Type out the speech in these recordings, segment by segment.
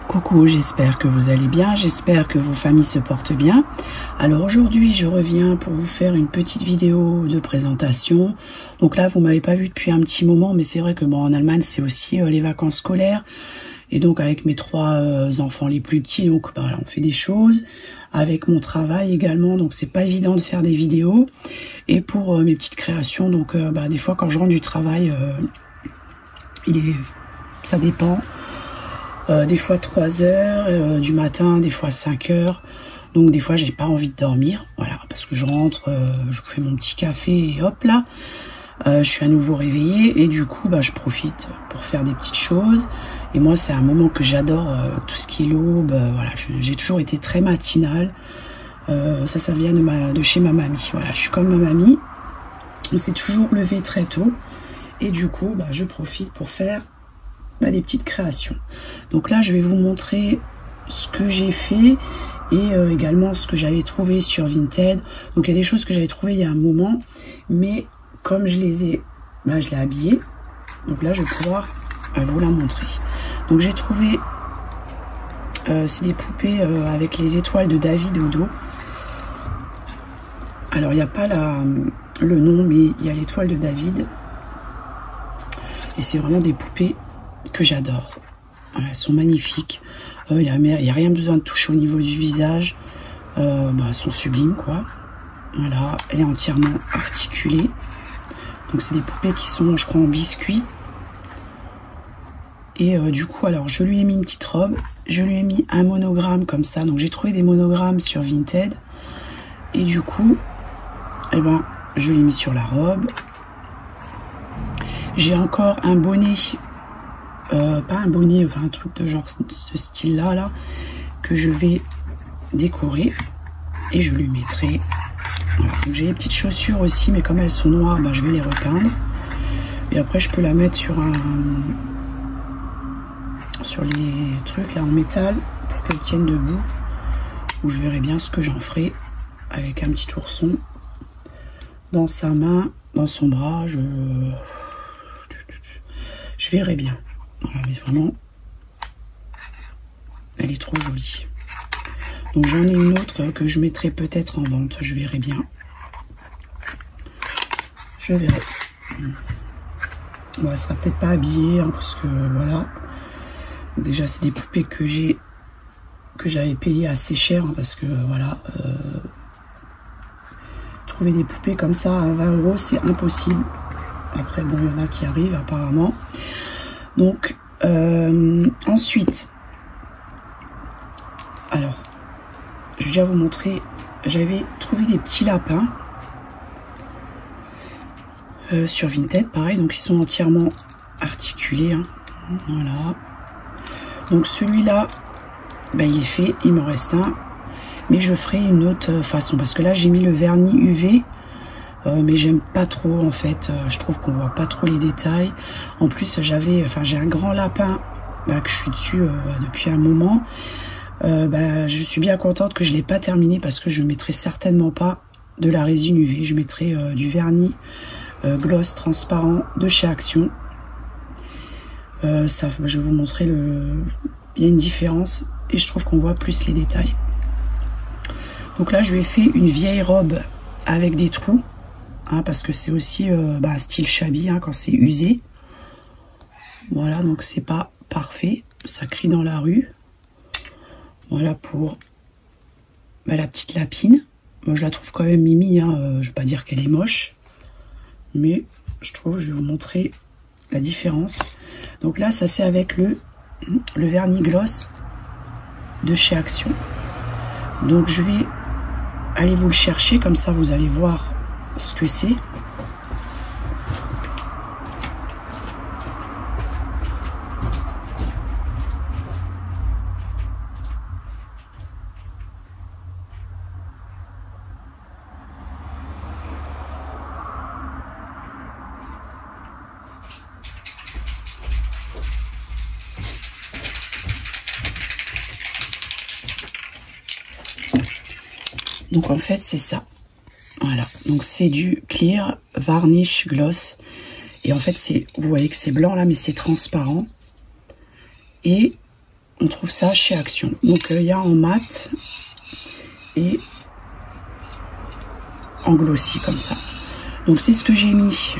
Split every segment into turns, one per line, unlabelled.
Coucou, j'espère que vous allez bien, j'espère que vos familles se portent bien. Alors aujourd'hui, je reviens pour vous faire une petite vidéo de présentation. Donc là, vous m'avez pas vu depuis un petit moment, mais c'est vrai que bon, en Allemagne, c'est aussi les vacances scolaires. Et donc avec mes trois enfants les plus petits, donc bah, on fait des choses. Avec mon travail également, donc c'est pas évident de faire des vidéos. Et pour mes petites créations, donc bah, des fois quand je rentre du travail, ça dépend. Des fois 3 heures du matin, des fois 5 heures. Donc des fois j'ai pas envie de dormir, voilà, parce que je rentre, je fais mon petit café et hop là, je suis à nouveau réveillée et du coup bah, je profite pour faire des petites choses. Et moi c'est un moment que j'adore, tout ce qui est l'aube, voilà, j'ai toujours été très matinale. Ça vient de chez ma mamie, voilà, je suis comme ma mamie, on s'est toujours levé très tôt et du coup bah, je profite pour faire des petites créations. Donc là je vais vous montrer ce que j'ai fait et également ce que j'avais trouvé sur Vinted. Donc il y a des choses que j'avais trouvées il y a un moment, mais comme je les ai, je l'ai habillé. Donc là je vais pouvoir vous la montrer. Donc j'ai trouvé c'est des poupées avec les étoiles de David au dos. Alors il n'y a pas le nom, mais il y a l'étoile de David et c'est vraiment des poupées que j'adore. Voilà, elles sont magnifiques. Il n'y a rien besoin de toucher au niveau du visage. Elles sont sublimes, quoi. Voilà, elle est entièrement articulée. Donc c'est des poupées qui sont, je crois, en biscuit. Et du coup, alors je lui ai mis une petite robe. Je lui ai mis un monogramme comme ça. Donc j'ai trouvé des monogrammes sur Vinted. Et du coup, je l'ai mis sur la robe. J'ai encore un bonnet. Pas un bonnet, enfin un truc de genre ce style là que je vais décorer et je lui mettrai. Voilà. Donc j'ai des petites chaussures aussi, mais comme elles sont noires, je vais les repeindre et après je peux la mettre sur les trucs là en métal pour qu'elles tiennent debout, ou je verrai bien ce que j'en ferai avec un petit ourson dans sa main, dans son bras. Je verrai bien. Voilà, mais vraiment, elle est trop jolie. Donc j'en ai une autre que je mettrai peut-être en vente, je verrai bien. Je verrai. Bon, elle sera peut-être pas habillée, parce que voilà. Donc, déjà, c'est des poupées que j'avais payé assez cher, parce que voilà. Trouver des poupées comme ça à 20 €, c'est impossible. Après, bon, il y en a qui arrivent apparemment. Donc, ensuite, alors, je vais déjà vous montrer, j'avais trouvé des petits lapins sur Vinted, pareil, donc ils sont entièrement articulés, voilà. Donc celui-là, il est fait, il me reste un, mais je ferai une autre façon, parce que là, j'ai mis le vernis UV, mais j'aime pas trop en fait, je trouve qu'on voit pas trop les détails. En plus j'ai un grand lapin que je suis dessus depuis un moment. Je suis bien contente que je l'ai pas terminé, parce que je mettrai certainement pas de la résine UV, je mettrai du vernis gloss transparent de chez Action. Je vais vous montrer il y a une différence et je trouve qu'on voit plus les détails. Donc là je lui ai fait une vieille robe avec des trous. Parce que c'est aussi style shabby quand c'est usé. Voilà, donc c'est pas parfait, ça crie dans la rue. Voilà pour la petite lapine. Moi je la trouve quand même mimi, je vais pas dire qu'elle est moche, mais je vais vous montrer la différence. Donc là ça c'est avec le vernis gloss de chez Action. Donc je vais aller vous le chercher, comme ça vous allez voir ce que c'est. Donc en fait c'est ça. Voilà, donc c'est du clear varnish gloss. Et en fait, vous voyez que c'est blanc là, mais c'est transparent. Et on trouve ça chez Action. Donc il y a en mat et en glossy comme ça. Donc c'est ce que j'ai mis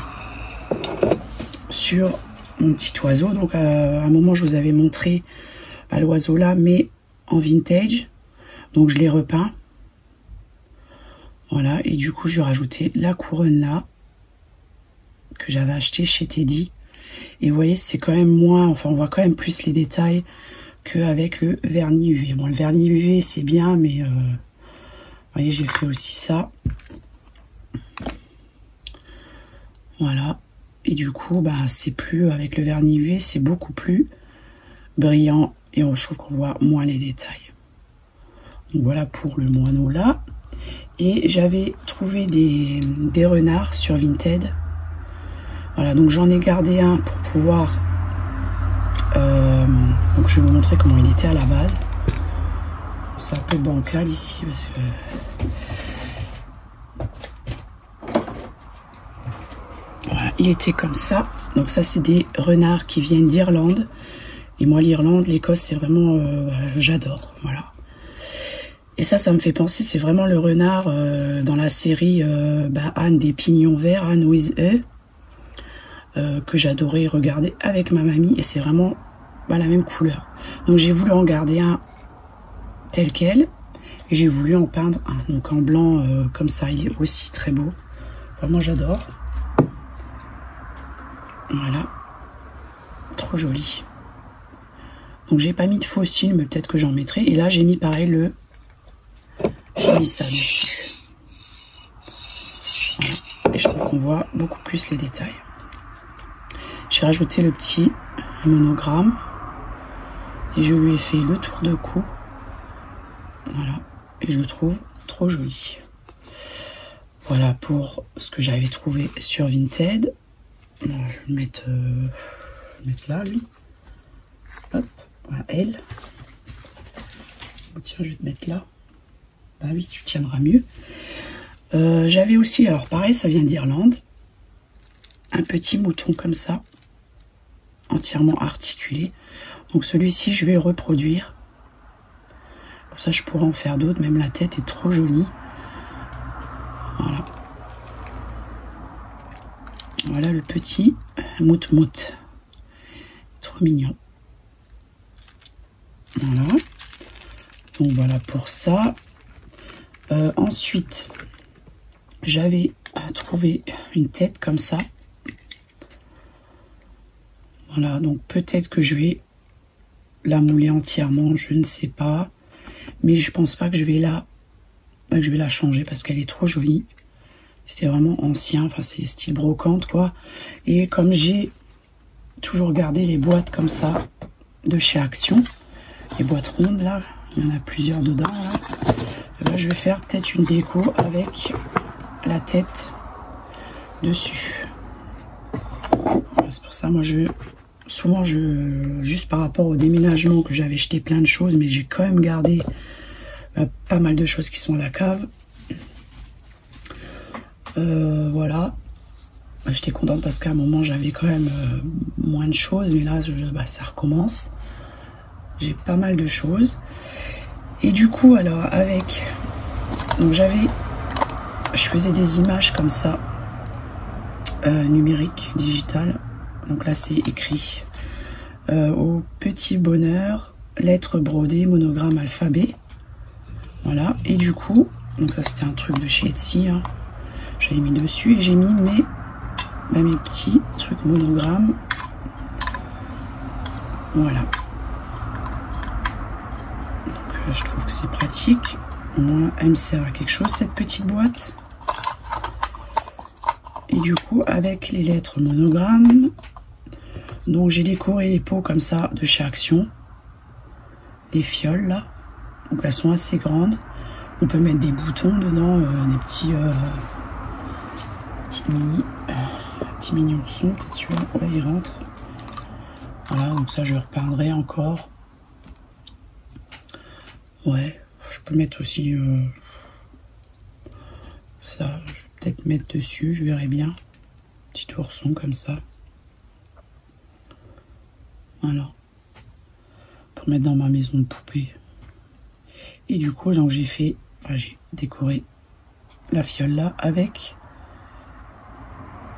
sur mon petit oiseau. Donc à un moment je vous avais montré l'oiseau là, mais en vintage. Donc je l'ai repeint. Voilà, et du coup je vais rajouter la couronne là que j'avais acheté chez Teddy. Et vous voyez, c'est quand même moins, enfin on voit quand même plus les détails qu'avec le vernis UV. Bon, le vernis UV c'est bien, mais vous voyez, j'ai fait aussi ça. Voilà, et du coup bah c'est plus, avec le vernis UV c'est beaucoup plus brillant et je trouve qu'on voit moins les détails. Donc voilà pour le moineau là. Et j'avais trouvé des renards sur Vinted. Voilà, donc j'en ai gardé un pour pouvoir... donc je vais vous montrer comment il était à la base. C'est un peu bancal ici parce que... Voilà, il était comme ça. Donc ça c'est des renards qui viennent d'Irlande. Et moi l'Irlande, l'Écosse c'est vraiment... j'adore, voilà. Et ça me fait penser, c'est vraiment le renard dans la série Anne des pignons verts, Anne with E, que j'adorais regarder avec ma mamie. Et c'est vraiment la même couleur. Donc j'ai voulu en garder un tel quel. Et j'ai voulu en peindre un. Donc en blanc comme ça, il est aussi très beau. Vraiment j'adore. Voilà. Trop joli. Donc j'ai pas mis de fossile, mais peut-être que j'en mettrai. Et là j'ai mis pareil le... J'ai mis ça dessus. Voilà. Et je trouve qu'on voit beaucoup plus les détails. J'ai rajouté le petit monogramme. Et je lui ai fait le tour de cou. Voilà. Et je le trouve trop joli. Voilà pour ce que j'avais trouvé sur Vinted. Bon, je vais le mettre, là, lui. Hop, voilà, elle. Bon, tiens, je vais te mettre là. Bah oui, tu tiendras mieux. J'avais aussi, alors pareil, ça vient d'Irlande, un petit mouton comme ça, entièrement articulé. Donc celui-ci, je vais le reproduire. Comme ça, je pourrais en faire d'autres. Même la tête est trop jolie. Voilà. Voilà le petit mout-mout. Trop mignon. Voilà. Donc voilà pour ça. Ensuite, j'avais trouvé une tête comme ça. Voilà, donc peut-être que je vais la mouler entièrement, je ne sais pas. Mais je pense pas que je vais la changer parce qu'elle est trop jolie. C'est vraiment ancien, enfin c'est style brocante quoi. Et comme j'ai toujours gardé les boîtes comme ça de chez Action, les boîtes rondes là, il y en a plusieurs dedans là. Là, je vais faire peut-être une déco avec la tête dessus. Voilà, c'est pour ça, moi, souvent, juste par rapport au déménagement que j'avais jeté plein de choses, mais j'ai quand même gardé pas mal de choses qui sont à la cave. Voilà. J'étais contente parce qu'à un moment, j'avais quand même moins de choses, mais là, ça recommence. J'ai pas mal de choses. Et du coup, alors, donc je faisais des images comme ça, numériques, digitales. Donc là, c'est écrit au petit bonheur, lettres brodées, monogramme, alphabet. Voilà. Et du coup, donc ça, c'était un truc de chez Etsy. Hein. J'avais mis dessus et j'ai mis mes petits trucs monogrammes. Voilà. Je trouve que c'est pratique. Au moins, elle me sert à quelque chose, cette petite boîte. Et du coup, avec les lettres monogrammes, donc j'ai décoré les pots comme ça de chez Action. Les fioles, là. Donc, elles sont assez grandes. On peut mettre des boutons dedans, des petits mini oursons. Peut-être celui-là, là, il rentre. Voilà, donc ça, je repeindrai encore. Ouais, je peux mettre aussi ça, je vais peut-être mettre dessus, je verrai bien. Petit ourson comme ça. Voilà. Pour mettre dans ma maison de poupée. Et du coup, donc j'ai fait, enfin, j'ai décoré la fiole là avec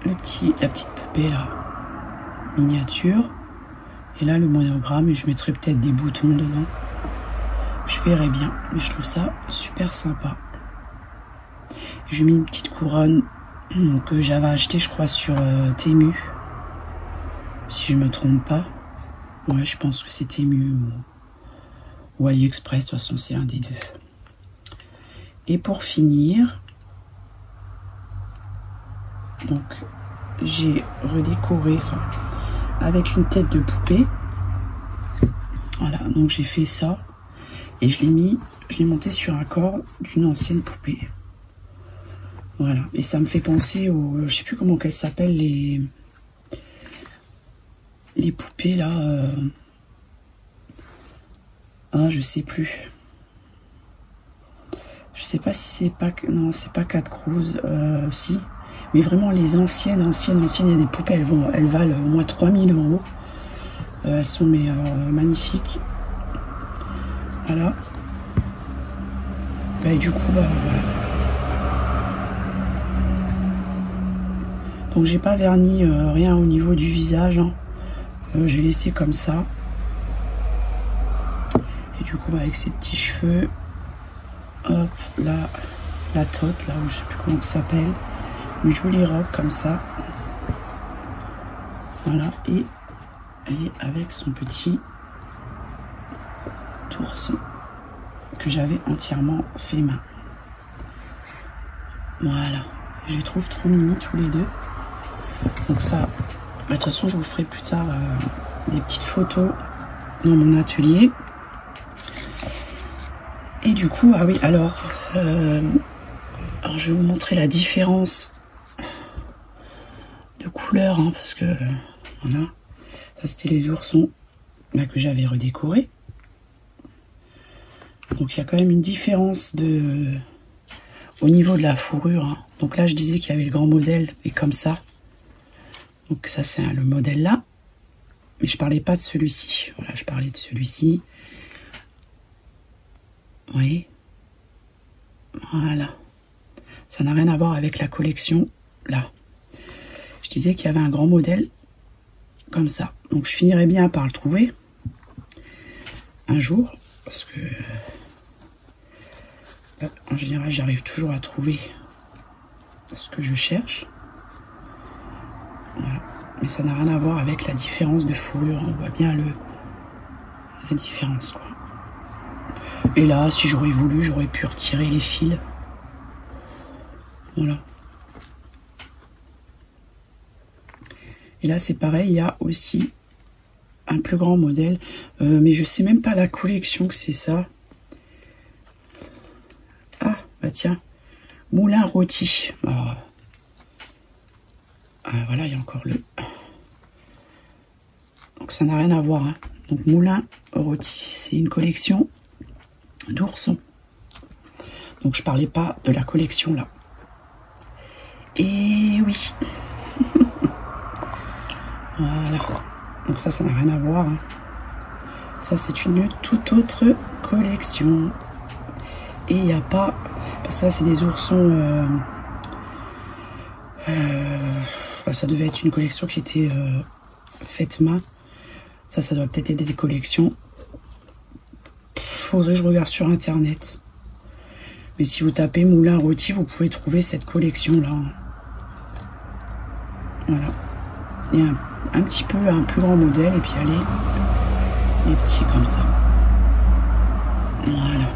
la petite poupée là, miniature. Et là, le monogramme, et je mettrai peut-être des boutons dedans. Je verrai bien, mais je trouve ça super sympa. J'ai mis une petite couronne que j'avais achetée, je crois, sur Temu. Si je me trompe pas. Ouais, je pense que c'est Temu ou AliExpress, de toute façon, c'est un des deux. Et pour finir, donc, j'ai redécoré, enfin, avec une tête de poupée. Voilà, donc j'ai fait ça. Et je l'ai monté sur un corps d'une ancienne poupée. Voilà, et ça me fait penser aux, je sais plus comment qu'elles s'appellent, les poupées là. Ah, je sais plus. Je sais pas si c'est pas, non, c'est pas Cat Cruz, si. Mais vraiment les anciennes, il y a des poupées, elles valent au moins 3000 €. Elles sont magnifiques. Voilà. Et du coup, voilà. Donc j'ai pas verni rien au niveau du visage. Hein. J'ai laissé comme ça. Et du coup, avec ses petits cheveux, hop, là, la tote, là où je sais plus comment ça s'appelle. Une jolie robe comme ça. Voilà. Et avec son petit ourson que j'avais entièrement fait main. Voilà, je les trouve trop mimi tous les deux. Donc ça, de toute façon je vous ferai plus tard des petites photos dans mon atelier. Et du coup, ah oui, alors je vais vous montrer la différence de couleur, hein, parce que voilà, ça c'était les oursons là que j'avais redécorés. Donc il y a quand même une différence au niveau de la fourrure. Hein. Donc là je disais qu'il y avait le grand modèle et comme ça. Donc ça c'est le modèle là. Mais je parlais pas de celui-ci. Voilà, je parlais de celui-ci. Vous voyez? Voilà. Ça n'a rien à voir avec la collection là. Je disais qu'il y avait un grand modèle comme ça. Donc je finirai bien par le trouver un jour. Parce que en général, j'arrive toujours à trouver ce que je cherche. Voilà. Mais ça n'a rien à voir avec la différence de fourrure. On voit bien la différence, quoi. Et là, si j'aurais voulu, j'aurais pu retirer les fils. Voilà. Et là, c'est pareil, il y a aussi un plus grand modèle. Mais je sais même pas la collection que c'est ça. Bah tiens, moulin rôti. Ah, voilà, il y a encore le... Donc ça n'a rien à voir. Hein. Donc moulin rôti, c'est une collection d'oursons. Donc je parlais pas de la collection là. Et oui. Voilà. Donc ça n'a rien à voir. Hein. Ça c'est une toute autre collection. Et il n'y a pas... Parce que là, c'est des oursons... ça devait être une collection qui était faite main. Ça doit peut-être être des collections. Faudrait que je regarde sur Internet. Mais si vous tapez moulin rôti, vous pouvez trouver cette collection-là. Voilà. Il y a un petit peu un plus grand modèle. Et puis, il y a les petits comme ça. Voilà.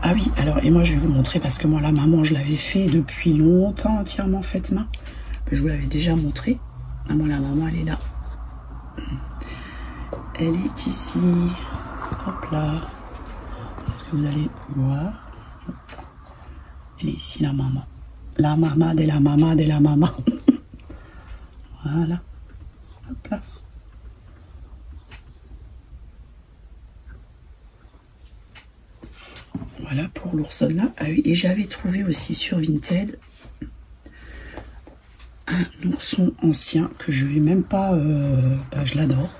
Ah oui, alors, et moi je vais vous montrer, parce que moi la maman je l'avais fait depuis longtemps, entièrement faite main. Je vous l'avais déjà montré. Ah, moi la maman elle est là. Elle est ici. Hop là. Est-ce que vous allez voir? Elle est ici la maman. La maman de la maman de la maman. Voilà. Hop là. Voilà pour l'oursonne là. Ah oui, et j'avais trouvé aussi sur Vinted un ourson ancien que je vais même pas... je l'adore.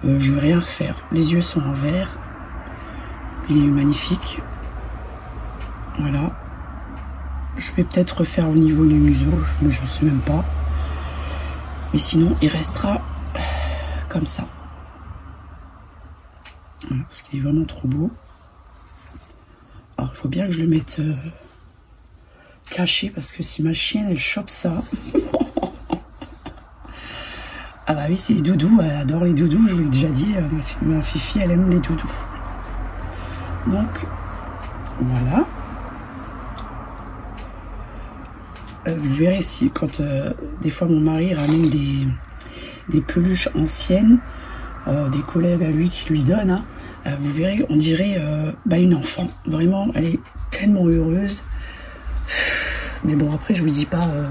Je vais rien refaire. Les yeux sont en vert. Il est magnifique. Voilà. Je vais peut-être refaire au niveau du museau, je ne sais même pas. Mais sinon, il restera comme ça. Voilà, parce qu'il est vraiment trop beau. Alors, il faut bien que je le mette caché, parce que si ma chienne, elle chope ça... Ah bah oui, c'est les doudous, elle adore les doudous, je vous l'ai déjà dit, ma fifi, elle aime les doudous. Donc, voilà. Vous verrez si, quand des fois mon mari ramène des peluches anciennes, des collègues à lui qui lui donnent, hein, vous verrez, on dirait une enfant. Vraiment, elle est tellement heureuse. Mais bon, après, je vous dis pas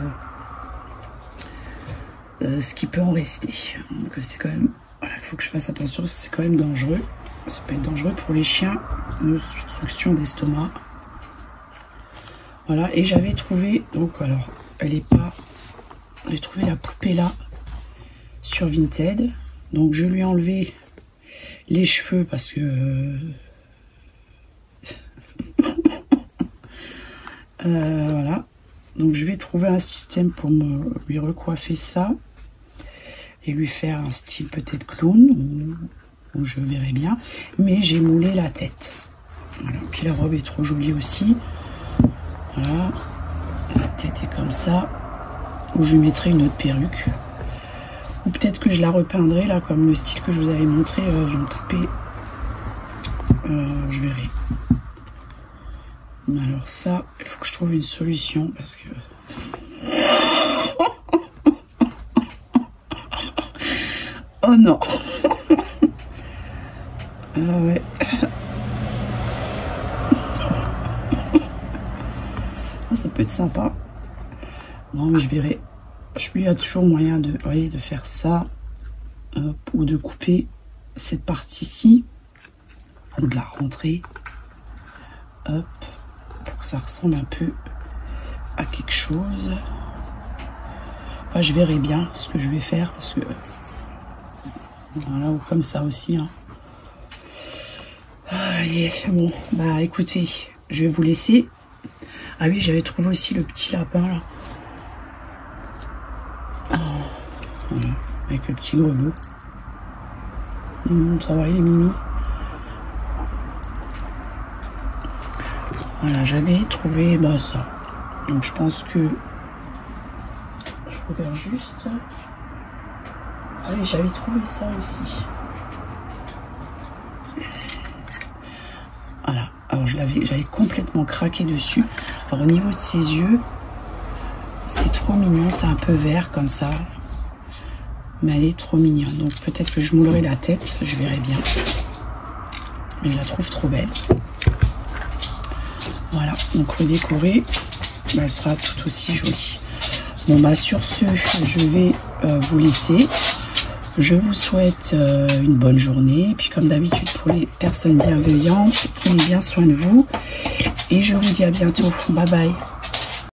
ce qui peut en rester. Donc c'est quand même... Voilà, il faut que je fasse attention, c'est quand même dangereux. Ça peut être dangereux pour les chiens, une obstruction d'estomac. Voilà, et j'avais trouvé, donc alors, elle est pas... J'ai trouvé la poupée là, sur Vinted. Donc je lui ai enlevé les cheveux parce que... voilà. Donc je vais trouver un système pour lui recoiffer ça. Et lui faire un style peut-être clown, ou je verrai bien. Mais j'ai moulé la tête. Voilà. Puis la robe est trop jolie aussi. Voilà. La tête est comme ça. Ou je lui mettrai une autre perruque. Ou peut-être que je la repeindrai là, comme le style que je vous avais montré d'une poupée. Je verrai. Alors ça, il faut que je trouve une solution parce que... Oh non. Ah ouais. Ça peut être sympa. Non mais je verrai. Il y a toujours moyen de, voyez, de faire ça. Ou de couper cette partie-ci. Ou de la rentrer. Hop. Pour que ça ressemble un peu à quelque chose. Enfin, je verrai bien ce que je vais faire. Parce que... Voilà, ou comme ça aussi. Hein. Allez, bon, bah écoutez, je vais vous laisser. Ah oui, j'avais trouvé aussi le petit lapin là. Voilà, avec le petit grelot. Ça va, il est mimi. Voilà, j'avais trouvé ça. Donc je pense que... Je regarde juste. Ah oui, j'avais trouvé ça aussi. Voilà, alors j'avais complètement craqué dessus. Alors au niveau de ses yeux, c'est trop mignon, c'est un peu vert comme ça. Mais elle est trop mignonne. Donc peut-être que je moulerai la tête, je verrai bien. Mais je la trouve trop belle. Voilà, donc redécorée, elle sera tout aussi jolie. Bon bah sur ce, je vais vous laisser. Je vous souhaite une bonne journée. Et puis comme d'habitude pour les personnes bienveillantes, prenez bien soin de vous. Et je vous dis à bientôt. Bye bye.